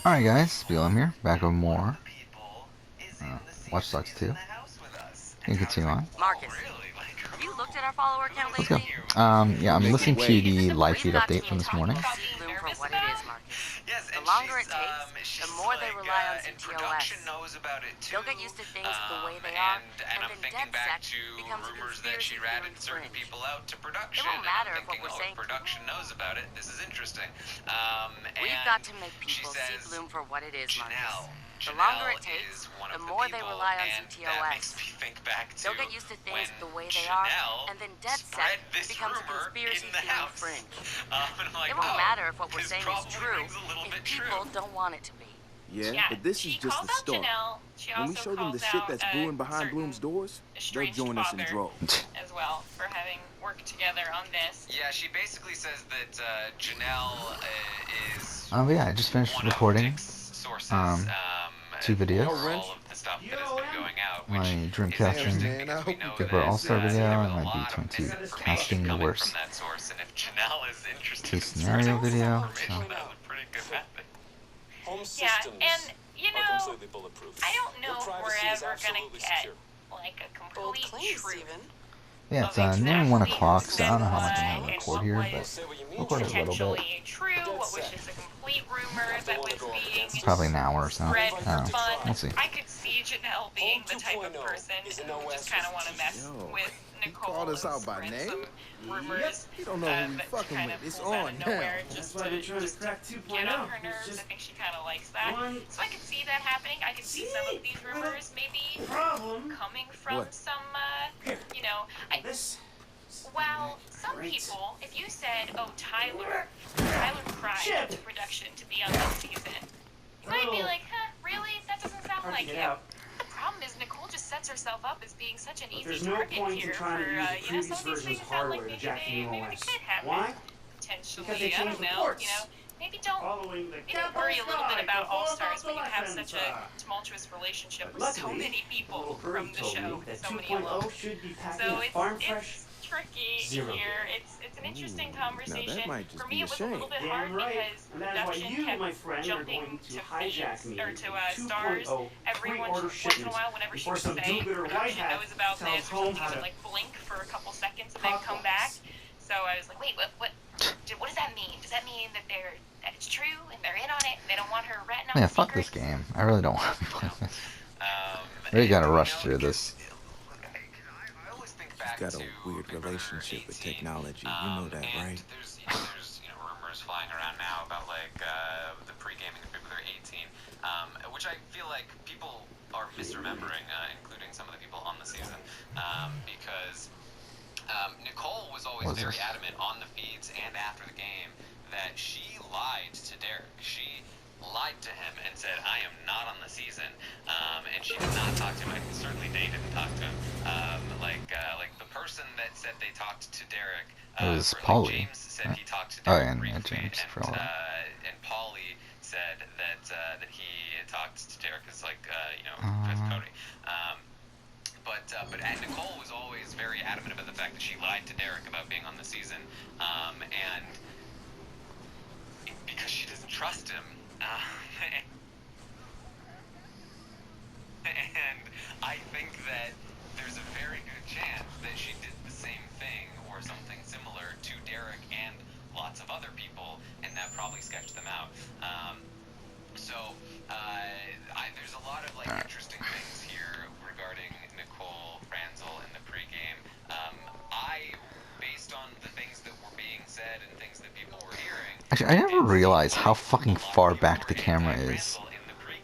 Alright guys, BLM here, back with more Watch Dogs 2. You can continue on. Marcus, have you looked at our follower count Let's go. lately? Yeah, I'm listening to the live We've feed got update too from many this morning. people see Bloom for what it is, Marcus. The longer it takes, the more they rely on CTOS. They'll get used to things the way they are, and then DedSec becomes a conspiracy theory fringe. It won't matter if what we're saying. We've got to make people see Bloom for what it is, Marcus. The longer it takes, the more they rely on CTOS. They'll get used to things the way they are, and then DedSec becomes a conspiracy theory fringe. It won't matter if what we're saying is true if people don't want it to be. Yeah, but this is just the start. When we show them the shit that's brewing behind Bloom's doors, they'll join us in droves. As well for having worked together on this. Yeah, she basically says that Janelle is. Oh yeah, I just finished recording 2 videos. All of the stuff that has been going out, My which dream is casting interesting because we know Super that All-Star video, there and was a my lot of B22 misinformation casting the coming worst from that source, and if Janelle is interested case in scenario sourcing video. information, So. that looked pretty good method. Yeah, and you know, I don't know if we're ever gonna get like a complete truth. Yeah, it's nearing 1 o'clock, so I don't know how much I'm gonna record here, but we'll record a little bit. Potentially true, what was just a complete rumor that was being Probably an hour or so. spread I for don't know. fun. We'll see. I could see Janelle being the type of person who just kind of want to mess with Nicole called us and out by spread name? some rumors. You don't know who we that fucking kind with. of It's pulls out on of now. nowhere just to get on her nerves. I think she kind of likes that. So I could see that happening. I could see some of these rumors maybe coming from some, you know, well, some people, if you said, oh, Tyler cried to production to be on this season, you might be like, huh, really? That doesn't sound like him. The problem is Nicole just sets herself up as being such an easy target here for, you know, some of these things sound like maybe they could happen. Potentially, I don't know, you know. Maybe don't worry a little bit about All-Stars when you have such a tumultuous relationship with so many people from the show, so many alum. So it's tricky here. It's an interesting conversation. For me, it was a little bit hard because production kept jumping to feeds or to stars every once in a while whenever she was saying production knows about this or something. She would like blink for a couple seconds and then come back. So I was like, wait, what does that mean? Does that mean that that it's true and they're in on it and they don't want her ratting out Yeah, the fuck this secrets? game. I really don't want to be playing this. Really gotta rush through this. Got a weird relationship with technology. You know that, right? There's rumors flying around now about like the pre-gaming of February 18, which I feel like people are misremembering, including some of the people on the season, because Nicole was always very adamant on the feeds and after the game that she lied to Derek. She lied to him and said, I am not on the season, and she did not talk to him. Certainly they didn't talk to him. Like the person that said they talked to Derek, It was Paulie. James said he talked to Oh, Derek yeah, briefly, James for all that. and Paulie said that he talked to Derek as like with Cody. But Nicole was always very adamant about the fact that she lied to Derek about being on the season, and because she doesn't trust him. And I think that there's a very good chance that she did the same thing or something similar to Derek and lots of other people, and that probably sketched them out. There's a lot of like interesting things here regarding Nicole Franzel in the pregame. Based on the things that were being said and things that people were hearing. Actually, I never realized how fucking far back the camera is.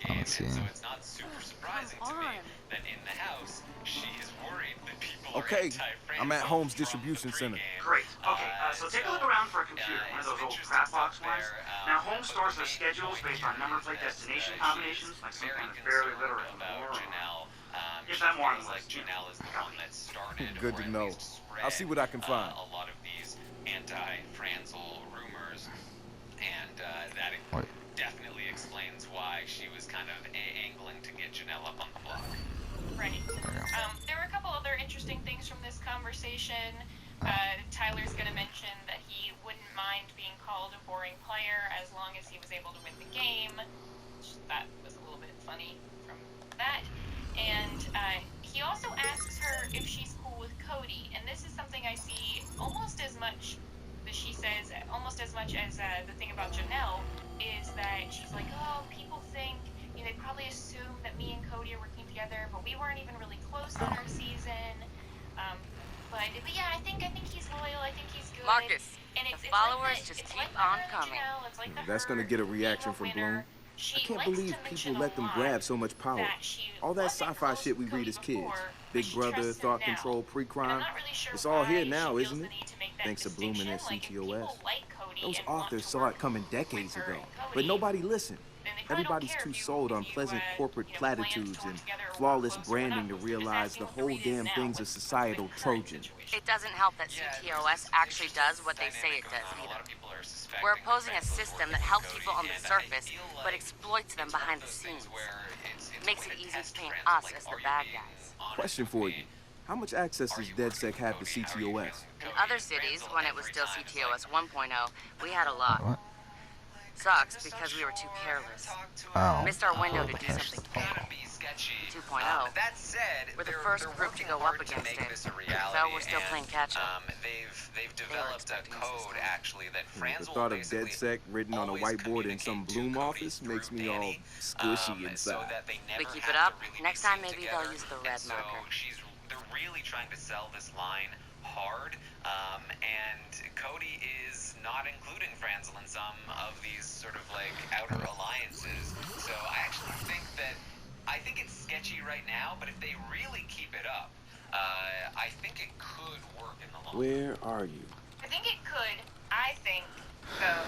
Let's see. So it's not super surprising to me that in the house she is worried that people Okay, are I'm at Haum's distribution center. Great. Okay, so take a look around for a computer, one of those old crap box ones. Now, Haum stores their schedules based on number plate destination combinations, like some kind of fairly literate lore. Get that more on the list. Janelle is the one that started. Good to know. I'll see what I can find. A lot of these anti-Franzel rumors, and that definitely explains why she was kind of angling to get Janelle up on the block. Right. There were a couple other interesting things from this conversation. Tyler's going to mention that he wouldn't mind being called a boring player as long as he was able to win the game. which that was a little bit funny from that. And he also asks her if she's cool with Cody, and this is something I see almost as much that she says, almost as much as the thing about Janelle, is that she's like, oh, people think, you know, they probably assume that me and Cody are working together, but we weren't even really close in our season. But yeah, I think he's loyal. I think he's good. Marcus, And the followers just keep on coming. That's gonna get a reaction from Bloom. I can't believe people let them grab so much power. All that sci-fi shit we read as kids. Big Brother, thought control, pre-crime. It's all here now, isn't it? Thanks to Bloom and their CTOS. Those authors saw it coming decades ago, but nobody listened. Everybody's too sold on pleasant corporate platitudes and flawless branding to realize the whole damn thing's a societal Trojan. It doesn't help that CTOS actually does what they say it does either. We're opposing a system that helps people on the surface, but exploits them behind the scenes. Makes it easy to paint us as the bad guys. Question for you. How much access does DedSec have to CTOS? In other cities, when it was still CTOS 1.0, we had a lot. What? Sucks because we were too careless. Oh. Missed our window to do something cool. 2.0. We're the first group to go up against it. So we're still playing catch up. They've developed a code actually that Franz The thought of DedSec written on a whiteboard in some Bloom office makes me all squishy inside. We keep it up. Next time maybe they'll use the red marker. They're really trying to sell this line hard, and Cody is not including Franzel in some of these sort of like outer alliances. So I think it's sketchy right now, but if they really keep it up, I think it could work in the long run. Where are you? I think it could. I think, though,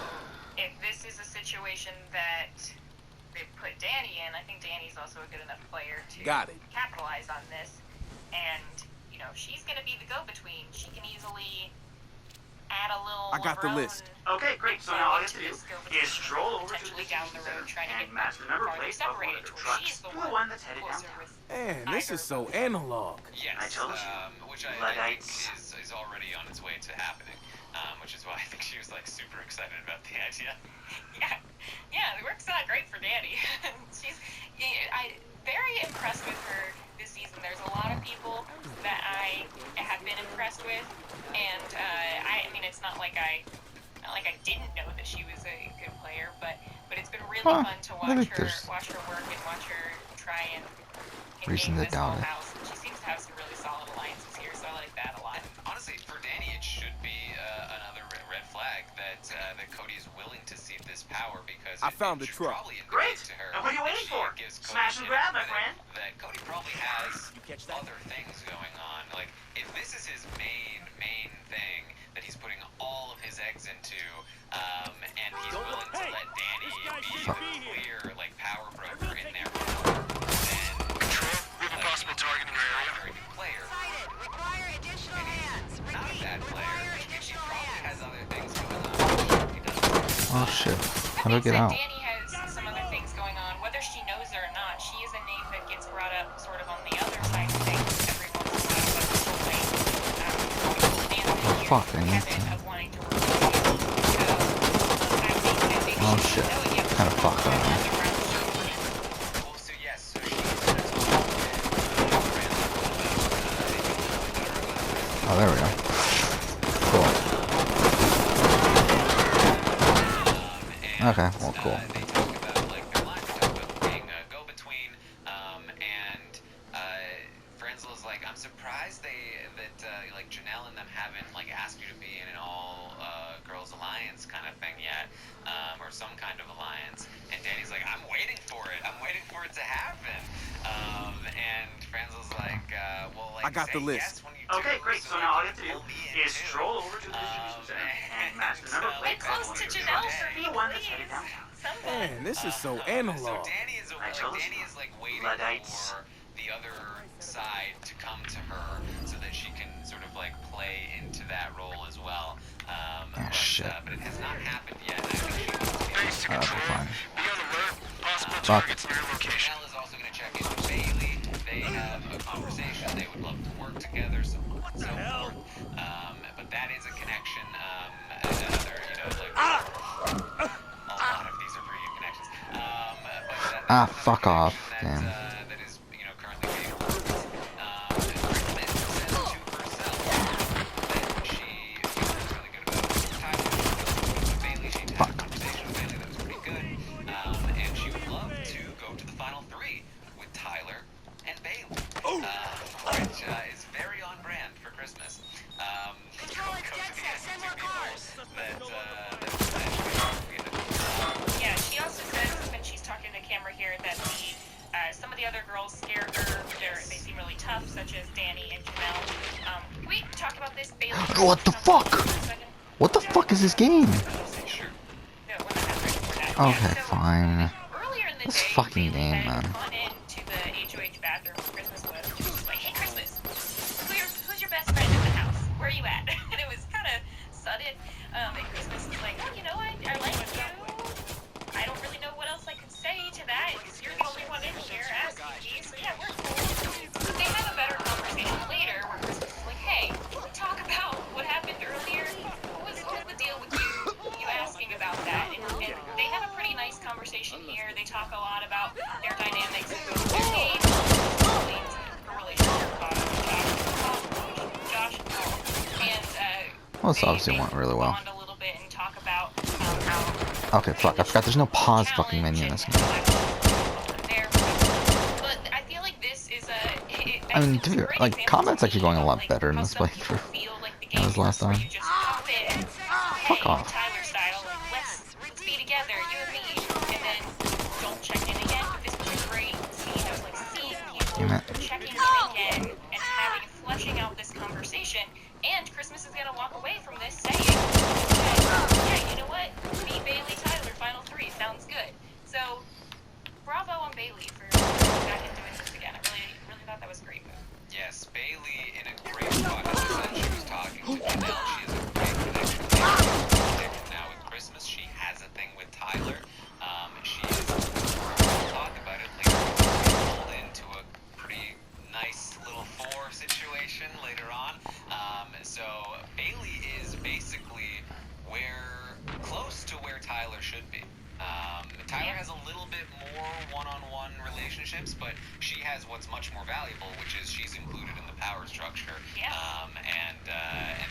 if this is a situation that they put Danny in, I think Danny's also a good enough player to capitalize on this. And, you know, she's going to be the go-between. She can easily add a little. I got the list. Okay, great. So now all you have to do is stroll over to the down the road trying to and get match the number plate of one of the trucks to the one that's headed downtown. Man, this is so analog. Yes, I told you. Which I think is already on its way to happening. Which is why I think she was like super excited about the idea. Yeah, it works out great for Danny. I'm very impressed with her this season. There's a lot of people that I have been impressed with, and I mean, it's not like I didn't know that she was a good player, but it's been really fun to watch her work and watch her try and reason to this whole doubt it. house. She seems to have some really solid alliances here, so I like that a lot. Honestly, for Danny, it should be another red flag that Cody is willing to cede this power because I found the truck. Great. And what are you waiting for? Smash and grab, my friend. That Cody probably has other things going on. Like, if this is his main thing that he's putting all of his eggs into, and he's willing to let Danny be the clear, like, power broker in there, then we have a possible target in your area. very good player. Require additional hands. Not a bad player. He probably has other things going on. He doesn't. Oh shit. How do I get out? Danny has some other things going on. Whether she knows it or not, she is a name that gets brought up sort of on the other side of things every once in a while. But it's still like, Oh fuck, I need to. Oh shit. Kinda fucked up. Oh, there we go. Cool. Okay, well, cool. They talk about like their line, they talk about being a go-between, and Franzel is like, I'm surprised that like Janelle and them haven't like asked you to be in an all girls alliance kind of thing yet, or some kind of alliance. And Danny's like, I'm waiting for it. I'm waiting for it to happen. And Franzel's like, well, like, I got the list. Yes when you do, Okay, great. So now all you have to do pull me in is too. stroll over to the distribution center and match the number plate Get close of one to of the Janelle trucks for to me, the one that's please. headed downtown. Man, this is so So analog. Danny is I told you. like waiting Luddites. for the other side to come to her so that she can sort of like play into that role as well. Shit. But it has not happened yet. I think she wants to get Base to That'll be control. fine. Be on alert. Possible Fuck. targets near your location. Janelle is also going to check in with Bailey. They have a conversation. They would love to work together, so on and so forth. But that is a connection. Another, you know, like a lot of these are pretty good connections. But Ah, fuck off, that, damn. that is, you know, currently being worked. Christmas says to herself that she feels really good about Tyler. She feels really good about Bailey. She had a conversation with Bailey that was pretty good. And she would love to go to the final three with Tyler and Bailey, which is very on brand for Christmas. Go to the two people that potentially Yeah, she also says when she's talking to camera here that some of the other girls scared her. They seem really tough, such as Danny and Janelle. Can we talk about this, Bailey? What the fuck? What the fuck is this game? Sure. No, when that happened, Okay, so, fine. earlier in the This day, fucking Bailey game, had man. gone into the HOH bathroom where Christmas was. She was like, "Hey, Christmas, who's your best friend in the house? Where are you at?" And it was kind of sudden. And Christmas was like, "Oh, you know, I like you. I don't really know what else I could say to that because you're the only one in here asking me. So yeah, we're cool." But they have a better conversation later where Christmas is like, "Hey, can we talk about what happened earlier? What was the deal with you asking about that?" And they have a pretty nice conversation here. They talk a lot about their dynamics in both their games, her relationship with Josh and Paul. And Well, this obviously went really well. bond a little bit and talk about how Okay, fuck, I forgot there's no pause fucking menu in this game. But I feel like this is I mean, to be fair, like, combat's actually going a lot better in this playthrough than it was last time. Fuck off. Tyler style, like, let's be together, you and me, and then don't check in again. But this was a great scene of like seeing people Damn it. checking in again and having fleshing out this conversation. And Christmas is gonna walk away from this saying, "Yeah, you know what? Me, Bailey, Tyler, final three sounds good." So, bravo on Bailey for back and doing this again. I really thought that was a great move. Yes, Bailey in a great spot. As I said, she was talking to Janelle. She has a great connection there. Now with Christmas, she has a thing with Tyler. She is, we'll talk about it later, pulled into a pretty nice little four situation later on. So Bailey is basically close to where Tyler should be. Tyler has a little bit more one-on-one relationships, but she has what's much more valuable, which is she's included in the power structure. Yeah. And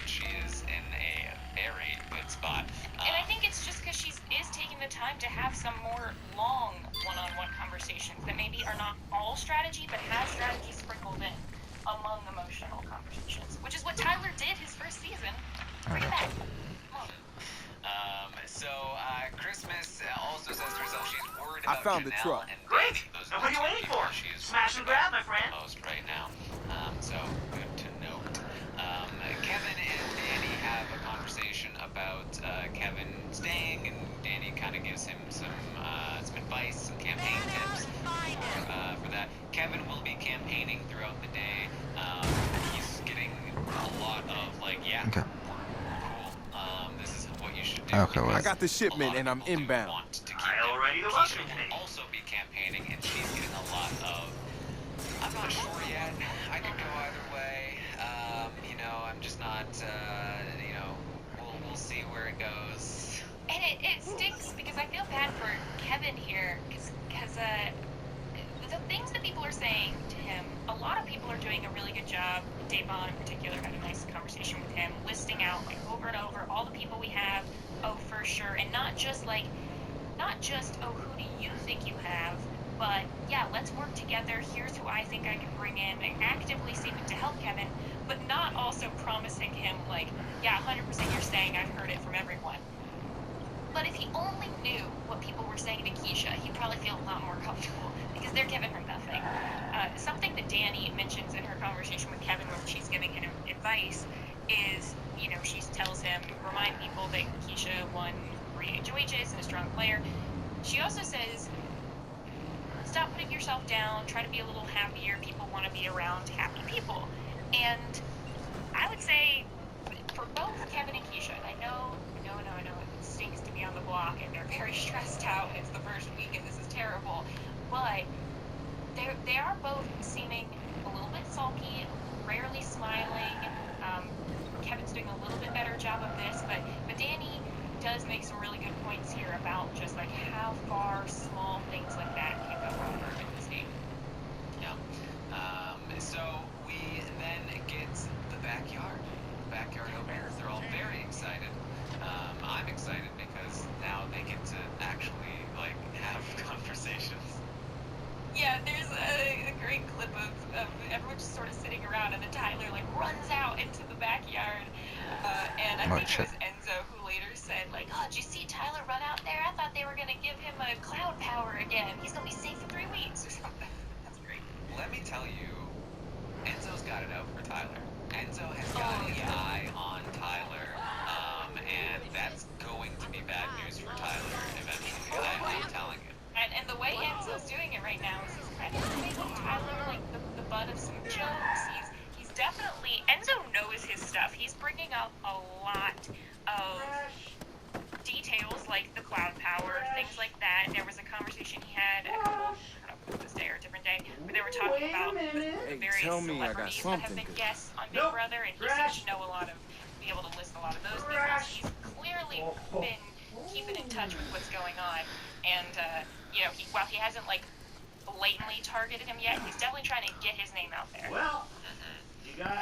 she is in a very good spot. And I think it's just because she is taking the time to have some more long one-on-one conversations that maybe are not all strategy, but have strategy sprinkled in among emotional conversations, which is what Tyler did his first season. Bring it back. Christmas also says to herself she's worried I about found the Janelle truck. and Great. Danny. Those Now are what are the you two waiting people for? she is Smash and grab, my friend. most right now. So good to note. Kevin and Danny have a conversation about Kevin staying, and Danny kind of gives him some advice, some campaign tips for that. Kevin will be campaigning throughout the day. He's getting a lot of like, yeah, Okay. cool. This is what you should do. Okay, wait. I got the shipment and I'm inbound. I already the Keisha welcome will also be campaigning, and she's getting a lot of. I'm not sure yet. I could go either way. I'm just not. We'll see where it goes. And it stinks because I feel bad for Kevin here because the things that people are saying to him, a lot of people are doing a really good job. Davon in particular had a nice conversation with him, listing out like over and over all the people we have. Oh, for sure, and not just oh, who do you think you have, but yeah, let's work together. Here's who I think I can bring in, and actively seeming to help Kevin, but not also promising him like, yeah, 100% you're staying. I've heard it from everyone. But if he only knew what people were saying to Keisha, he'd probably feel a lot more comfortable because they're giving her nothing. Something that Danny mentions in her conversation with Kevin when she's giving him advice is, she tells him, remind people that Keisha won 3 HOHs and a strong player. She also says, stop putting yourself down, try to be a little happier. People want to be around happy people. And I would say, for both Kevin and Keisha, and I know it stinks to be on the block and they're very stressed out. It's the first week and this is terrible. But they are both seeming a little bit sulky, rarely smiling. Kevin's doing a little bit better job of this, but Danny does make some really good points here about just like how far small things like that can go. again. He's gonna be safe for 3 weeks or something. That's great. Let me tell you, Enzo's got it out for Tyler. Enzo has got his eye on Tyler, and that's going to be bad news for Tyler eventually. I'm telling you. And the way Enzo's doing it right now is he's kind of making Tyler like the butt of some jokes. He's definitely, Enzo knows his stuff. He's bringing up a lot of details like the cloud power, things like that. There was a conversation he had a couple, I don't know if it was this day or a different day, where they were talking about the various tell me I got celebrities that have something been good. guests on Big Brother, and he seems to know a lot of, be able to list a lot of those people. He's clearly been keeping in touch with what's going on, and you know, while he hasn't like blatantly targeted him yet, he's definitely trying to get his name out there. Well, you got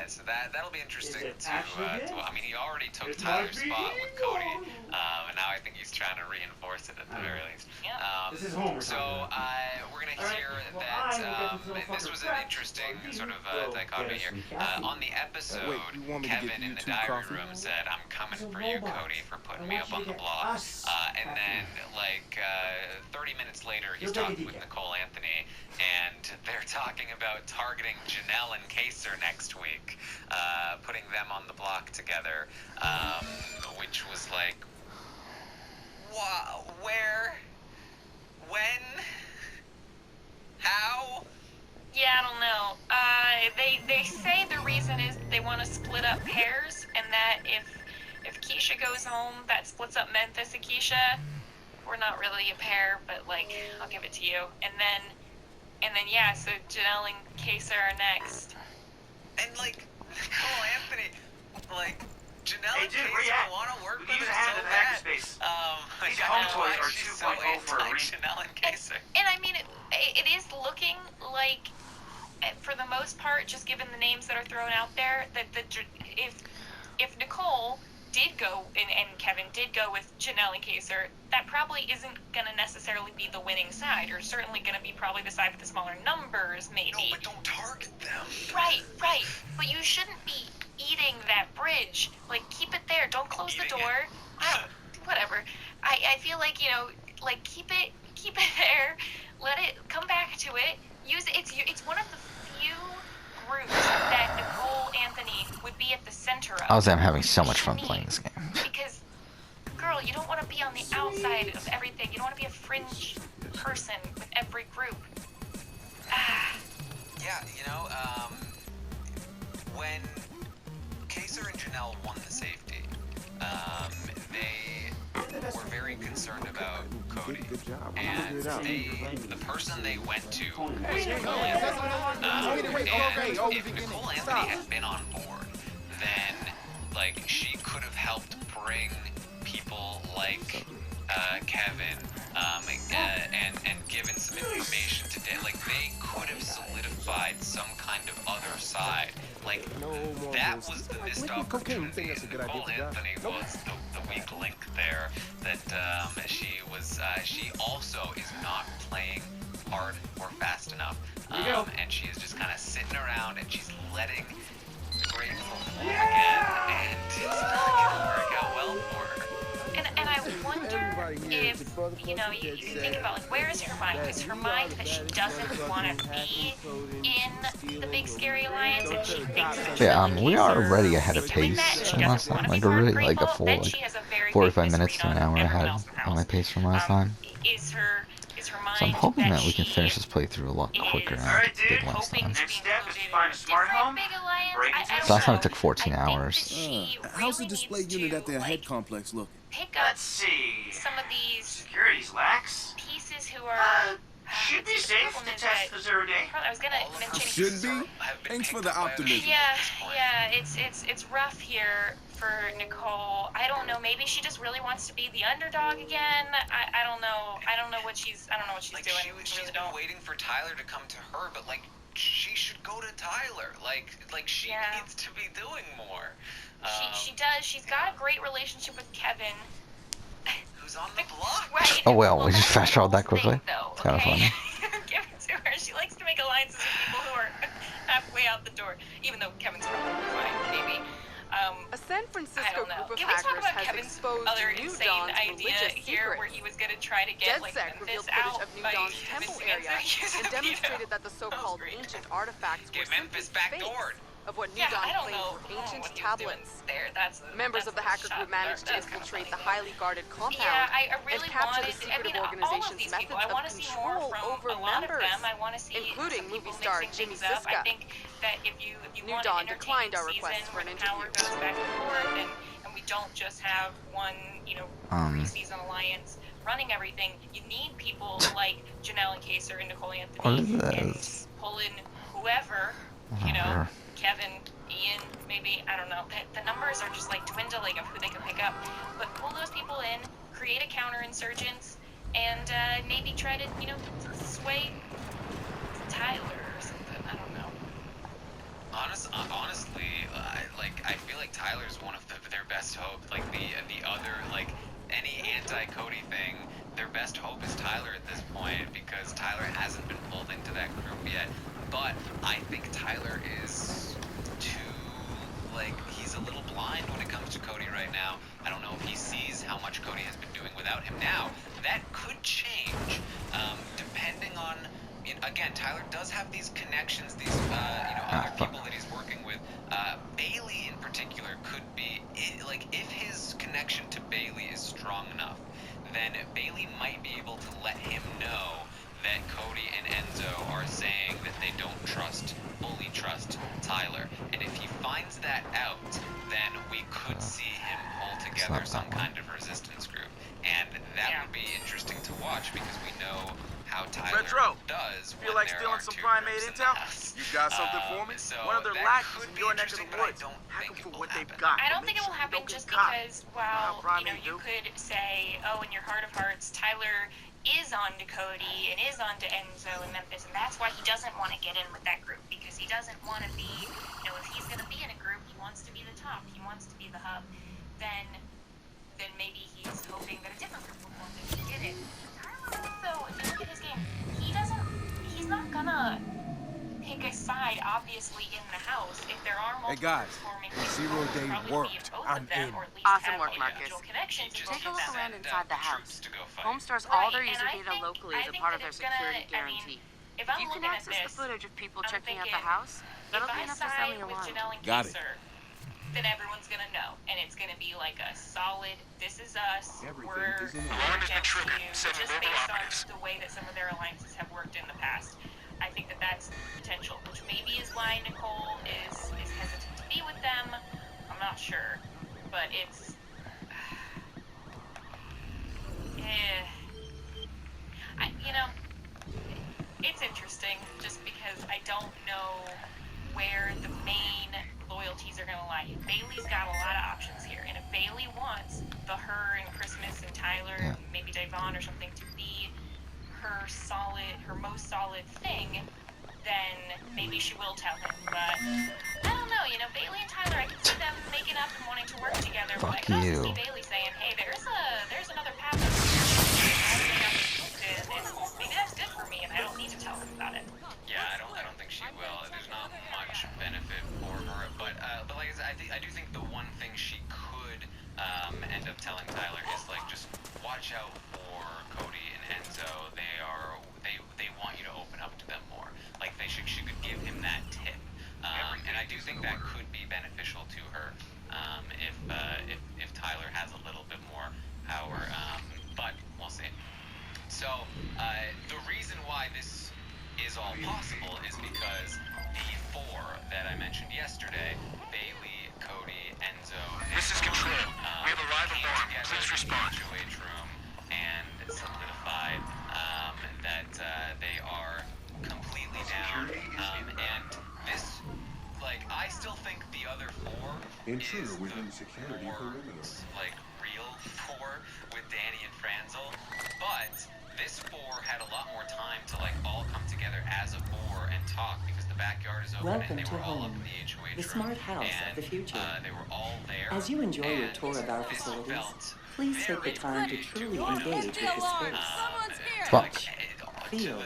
So that'll be interesting to I mean, he already took Tyler's spot with Cody, and now I think he's trying to reinforce it at the very least. This is Homer. So we're gonna hear that this was an interesting sort of dichotomy here. On the episode, Wait, you want me to get Kevin you in the 2 diary coffee? room said, "I'm coming for you, Cody, for putting me up on the block." And then, like 30 minutes later, he's talking with Nicole Anthony, and they're talking about targeting Janelle and Kaser next week, putting them on the block together, which was like, where, when, how? Yeah, I don't know. They say the reason is they want to split up pairs, and that if Keisha goes home, that splits up Memphis and Keisha. We're not really a pair, but like, I'll give it to you. And then yeah, so Janelle and Kaser are next. And like, Nicole Anthony, like, Janelle Hey, and dude, where you Kaser at? want to work with Leave her a hand so in the bad. hackerspace. Like, These I home don't know toys why are she's 2.0 so for a anti reason. Janelle and Kaser. And I mean, it is looking like, for the most part, just given the names that are thrown out there, that if Nicole did go and Kevin did go with Janelle and Kaser, that probably isn't going to necessarily be the winning side, or certainly going to be probably the side with the smaller numbers, maybe. No, but don't target them. Right. But you shouldn't be eating that bridge. Like, keep it there. Don't close the Eating door. Whatever. I feel like, you know, like, keep it there. Let it come back to it. Use it. It's one of the few groups that Nicole Anthony would be at the center of. I'm having so much fun playing this game. Because, girl, you don't want to be on the outside of everything. You don't want to be a fringe person with every group. Yeah, you know, when Kaser and Janelle won the safety, they were very concerned about Cody. And the person they went to was Nicole Anthony. And if Nicole Anthony had been on board, then, like, she could have helped bring people like Kevin, and given some information today. Like, they could have solidified some kind of other side. Like, that was the missed opportunity. And Nicole Anthony was the weak link there. That she also is not playing hard or fast enough. And she is just kind of sitting around, and she's letting the great perform again, and it's not gonna work out well for her. And I wonder if, you know, you think about, like, where is her mind? Is her mind that she doesn't want to be in the Big Scary Alliance, and she thinks that Yeah, we are already ahead of pace from last time. Like, we're really like a full, like, 45 minutes to an hour ahead on my pace from last time. Is her mind So I'm hoping that we can she finish this playthrough a lot quicker than I did last time. Next step is to find a smart home, break into So last time it took 14 hours. How's the display unit at their head complex looking? Pick up Let's see. some of these Security's lax. pieces who are Should be safe to test the 0 day. I was gonna mention Should be. Thanks for the optimism. Yeah, it's rough here for Nicole. I don't know, maybe she just really wants to be the underdog again. I don't know. I don't know what she's Like, doing. she's been waiting for Tyler to come to her, but, like, she should go to Tyler. Like she needs to be doing more. She does. She's got a great relationship with Kevin. Who's on the block? Right. Oh well, we just fast traveled that quickly. It's Kind of funny. Give it to her. She likes to make alliances with people who are halfway out the door, even though Kevin's probably fine, maybe. A San I Francisco don't know. group of Can we talk hackers about has Kevin's exposed other New insane Dawn's idea religious here, where secrets. he was gonna try to get like DedSec Memphis revealed out footage of New by Dawn's temple convincing area Enzo to use a and demonstrated veto. that the so-called Great. ancient artifacts were Get simply Memphis backdoored. fakes of what New Yeah, Dawn I don't claimed know were ancient what he was doing tablets. there. Members of the hacker group managed to that's kinda infiltrate the funny. highly guarded compound Yeah, I really and capture wanted. the secretive all of organization's these methods people, I of want to see more control from over a lot members, of them. I want to see including some movie people star mixing Jimmy things up. I Siska. think that if you New want Dawn an declined our entertaining request season for an where the power interview. goes back and forth, and we don't just have one, three-season alliance running everything, you need people like Janelle and Kaser and Nicole What Anthony is and this? pull in whoever, Whatever. Kevin, Ian, maybe, I don't know. The numbers are just like dwindling of who they can pick up. But pull those people in, create a counterinsurgence, and maybe try to, sway Tyler or something. I don't know. Honestly, I feel like Tyler's one of their best hope. Like the other, like any anti-Cody thing, their best hope is Tyler at this point, because Tyler hasn't been pulled into that group yet. But I think Tyler is he's a little blind when it comes to Cody right now. I don't know if he sees how much Cody has been doing without him now. That could change, depending on. Again, Tyler does have these connections, these other people that he's working with. Bailey in particular could be if his connection to Bailey is strong enough, then Bailey might be able to let him know that Cody and Enzo are saying that they don't fully trust Tyler. And if he finds that out, then we could see him pull together some kind of resistance group. And that would be interesting to watch, because we know how Tyler does. Feel like stealing some primate intel? You got something for me? So One of their that lackeys could in be your neck of the interesting, but I woods. don't Hack think them for it what will they've happen. got. I don't Make think it will sure you happen don't get just caught. because, How primate you do. could say, in your heart of hearts, Tyler is on to Cody and is on to Enzo and Memphis, and that's why he doesn't want to get in with that group, because he doesn't want to be, if he's going to be in a group, he wants to be the top, he wants to be the hub, then maybe he's hoping that a different group will want him to get in. Tyler also, if you look at his game, he's not gonna pick a side, obviously, in the house. If there are multiple guys, forming the groups, zero he'll day probably worked. be in both I'm of them, in. or at least Awesome have work, individual Marcus. connections to Take a both look of them. around inside the house. To go fight. Home stores all their Right, user and I data think- locally I as a think part that of their it's gonna- security I mean, guarantee. If I'm You can looking at access this, the footage of people I'm checking out thinking, the house. That'll if be I enough to sound the side with alarm. Janelle and Got it. Kaser, then everyone's gonna know, and it's gonna be like a solid, this is us, we're is in order. Alarm has been against triggered. you, Sending just mobile based on operatives. the way that some of their alliances have worked in the past. I think that that's potential, which maybe is why Nicole is hesitant to be with them. I'm not sure, but it's it's interesting, just because I don't know where the main loyalties are going to lie. Bailey's got a lot of options here, and if Bailey wants her and Christmas and Tyler, maybe Devon or something, to be her most solid thing, then maybe she will tell him. But I don't know, Bailey and Tyler, I can see them making up and wanting to work together. But I can also see Bailey saying, hey, there's another path over here. I think I'm conflicted, and maybe that's good for me, and I don't need to tell him about it. Yeah, I don't think she will. There's not much benefit for her, but like I said, I do think the one thing she could end up telling Tyler is just watch out for Cody and Enzo. They want you to open up to them more. She could give him that tip, and I do think that could be beneficial to her if Tyler has a little bit more power, but we'll see. So the reason why this is all possible is because the four that I mentioned yesterday, Bailey, Cody, Enzo, and This is Control. We have a live came alarm. together Please in the respond. HOH room and solidified that they are completely down. And this, I still think the other four Intruder is within the security more, perimeter. real four with Danny and Franzel. But this four had a lot more time to all come together as a four and talk, because the backyard is open Welcome and they to were all up Haum, in the HOH the room. smart house and, of the future. They were all there. As you enjoy your and tour of our this facilities, felt please take the very time to truly engage with the space. Touch. Feel,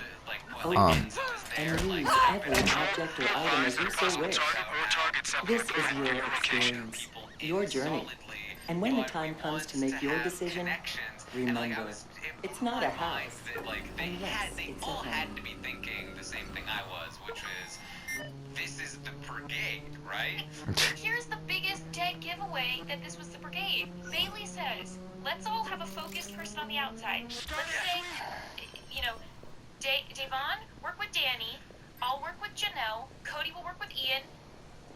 open, and use every object or item as you so wish. Target or targets have This been is your location. experience, your journey, And when the time comes to make your decision, remember, it's not a house, unless it's a all home. had to be thinking the same thing I was, which was, this is the brigade, right? Here's the biggest dead giveaway that this was the brigade. Bailey says, let's all have a focused person on the outside. Let's say, you know, Devon, work with Danny. I'll work with Janelle. Cody will work with Ian.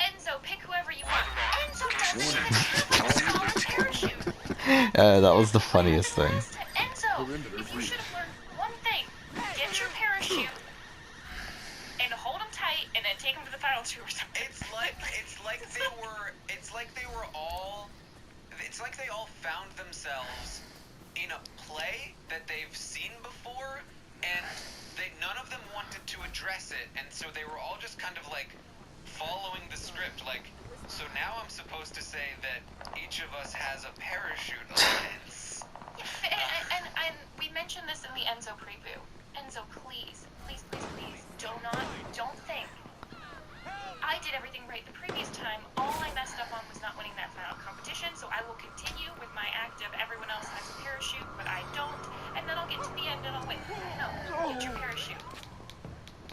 Enzo, pick whoever you want. Enzo doesn't even have a solid parachute. That was the funniest thing. Enzo, if you should have learned one thing, get your parachute and hold them tight, and then take them to the final two or something. It's like they all found themselves in a play that they've seen before, and none of them wanted to address it, and so they were all just kind of like following the script. Like, so now I'm supposed to say that each of us has a parachute alliance. And we mentioned this in the Enzo preview. Enzo, please, don't think. I did everything right the previous time. All I messed up on was not winning that final competition, so I will continue with my act of everyone else has a parachute, but I don't, and then I'll get to the end and I'll win. No, get your parachute.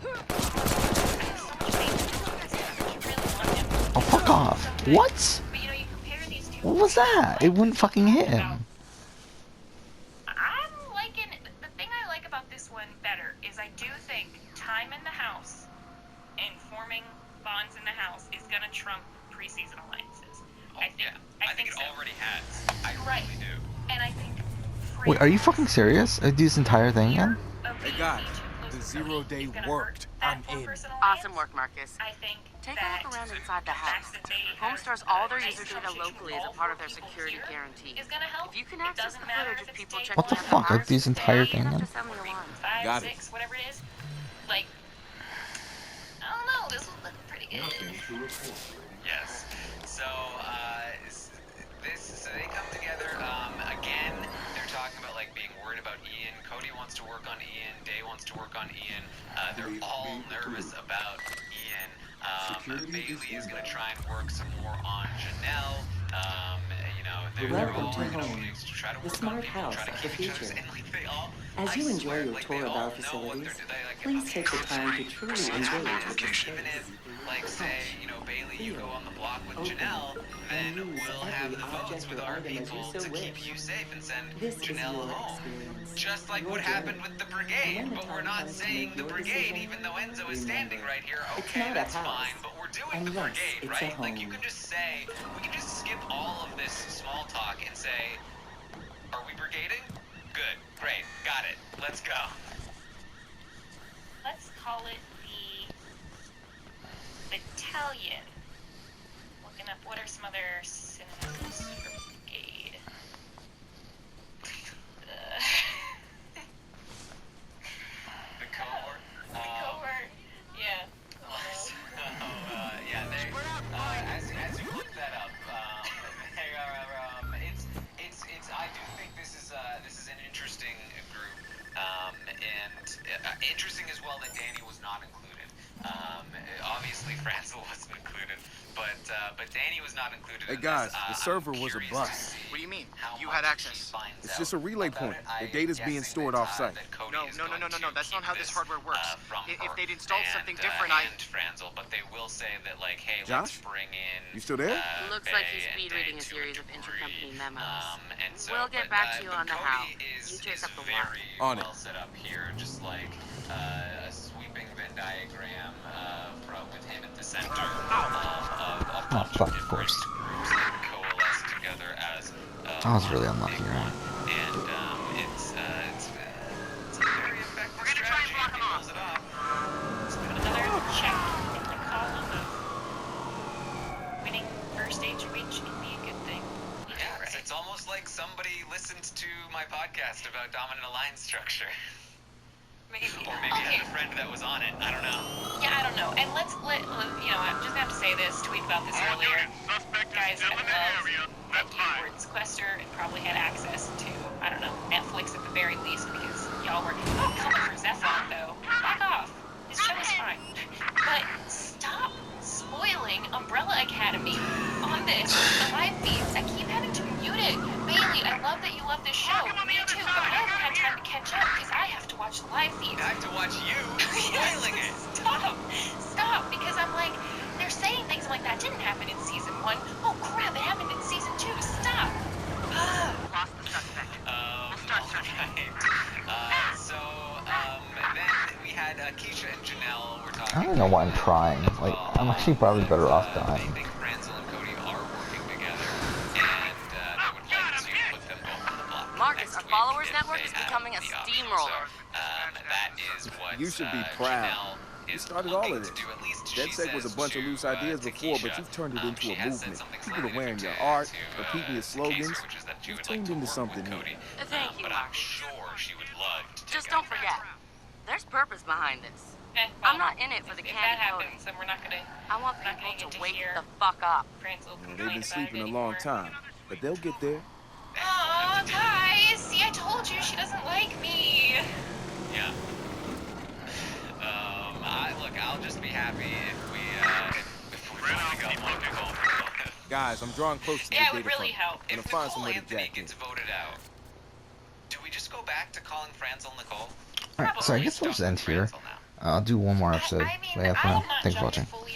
I have so much faith in this guy. I really want him. Oh, fuck off. What? But you know, you compare these two. What was that? It wouldn't fucking hit him. I'm liking the thing I like about this one better is I do think time in the house and forming bonds in the house is gonna trump preseason alliances. I think it so. already has. I Right. really do. And I think. Wait, are you fucking serious? I do this entire thing again? Hey guys, the 0 day worked. I'm in. Awesome work, Marcus. I think Take a look around inside the house. Home stores all their user data locally as a part of their security guarantee. is gonna help. If you can It access doesn't the matter footage if of it's people day checking What the out fuck? the Like, this entire thing you have then? to send me alarm. 5, Got it. 6, whatever it is. Like, I don't know. This was looking pretty good. Yes. So, so they come together, again, they're talking about, like, being worried about Ian. Cody wants to work on Ian. Day wants to work on Ian. They're all nervous about Ian. Bailey is going to try and work some more on Janelle. You know, they're all, Welcome to you know, Haum, to try to the work smart on people, house try to of the keep each other future. and, like, they all, As you I enjoy swear, your like, tour they of all our know what facilities, they're doing. Like, please okay, take the so time to truly so engage even with this if, space. like, say, you know, Bailey, you go on the block with Open, Janelle, then and use we'll have every the votes object with or our item as you people so to keep wish. you safe and send This is Janelle your home. experience, Just like your what happened journey. with the brigade, And when the but we're time not comes to saying make the your brigade, decision, even though Enzo is standing remember, right here. it's Okay, not a that's house, fine, but we're doing the unless brigade, it's a right? Like, you home. can just say, we can just skip all of this small talk and say, are we brigading? Good, great, got it, let's go. Let's call it the battalion. Looking up what are some other synonyms for brigade. The cohort. The cohort. Yeah. Yeah, as you look that up, they are, it's, I do think this is an interesting group, and interesting as well that Danny was not included. Obviously Franzel wasn't included, but Danny was not included. Hey in guys, this. the server I'm was a curious bust. to see What do you mean? how You much had he access. finds It's out just a relay about point. it. The I'm data's being guessing stored that, off-site. that Cody No, is no, no, going no, no, to that's not keep how this hardware works. From If her they'd installed and, something different, and Franzel, but they will say that, like, hey, let's Josh? bring in. You still there? Looks Faye like he's and speed Day reading a to series of degree. intercompany memos. And so, We'll get but, back to you but on the Cody how. Is, You chase is up the why. very On it. well set up here, just like a sweeping Venn diagram with him at the center of a bunch fuck, of of course. different groups that coalesce together as I was really one unlucky, big right? one. And it's a very effective strategy. He pulls it off. Let's put another check in the column of winning first HOH can be a good thing. Yeah, it's almost like somebody listened to my podcast about dominant alliance structure. Maybe. Or maybe Okay. had a friend that was on it. I don't know. Yeah, I don't know. And let's you know, I'm just gonna have to say this, tweet about this earlier. Guys, I love that you were in Sequester and probably had access to, I don't know, Netflix at the very least, because y'all were coming for Zephon, though. Back off. His show is fine. But stop spoiling Umbrella Academy on this, the live feeds. I keep having to mute great. I love that you love this show. Me too, but I haven't had time to catch up because I have to watch the live feeds. I have to watch you spoiling it. Stop, because I'm like, they're saying things like that didn't happen in season 1. Oh crap, it happened in season 2. Stop. Lost the suspect. Then we had Keisha and Janelle were talking. I don't know why I'm trying. Like, I'm actually probably better off dying. They think Franzel and Cody are working together, and they would like to put them both on the block. Marcus, our followers network is becoming a steamroller. That is what You should be proud. You started all of this. DedSec was a bunch of loose ideas before, but you've turned it into a movement. People are wearing your art, repeating your slogans. You've turned into something new. Thank you, But I'm Marcus. sure she would love to take Just on don't forget, there's purpose behind this. Well, I'm not in it for the if that candy coating. happens, then we're not gonna. I want We're not people gonna get to to wake hear the fuck up. Franzel They've complain been about sleeping it a long anymore. time, but they'll get there. Aw, guys, see, I told you she doesn't like me. Yeah. Look, I'll just be happy if we finally got one goal. Guys, I'm drawing close to the Yeah, it data would really funnel. help. I'm If gonna find Nicole somewhere to Anthony jack in. gets voted out, do we just go back to calling Franzel Nicole? Alright, so I guess we'll just end here. Franzel now. I'll do one more episode. I mean, So yeah, for now, I'm not thanks for jumping watching. fully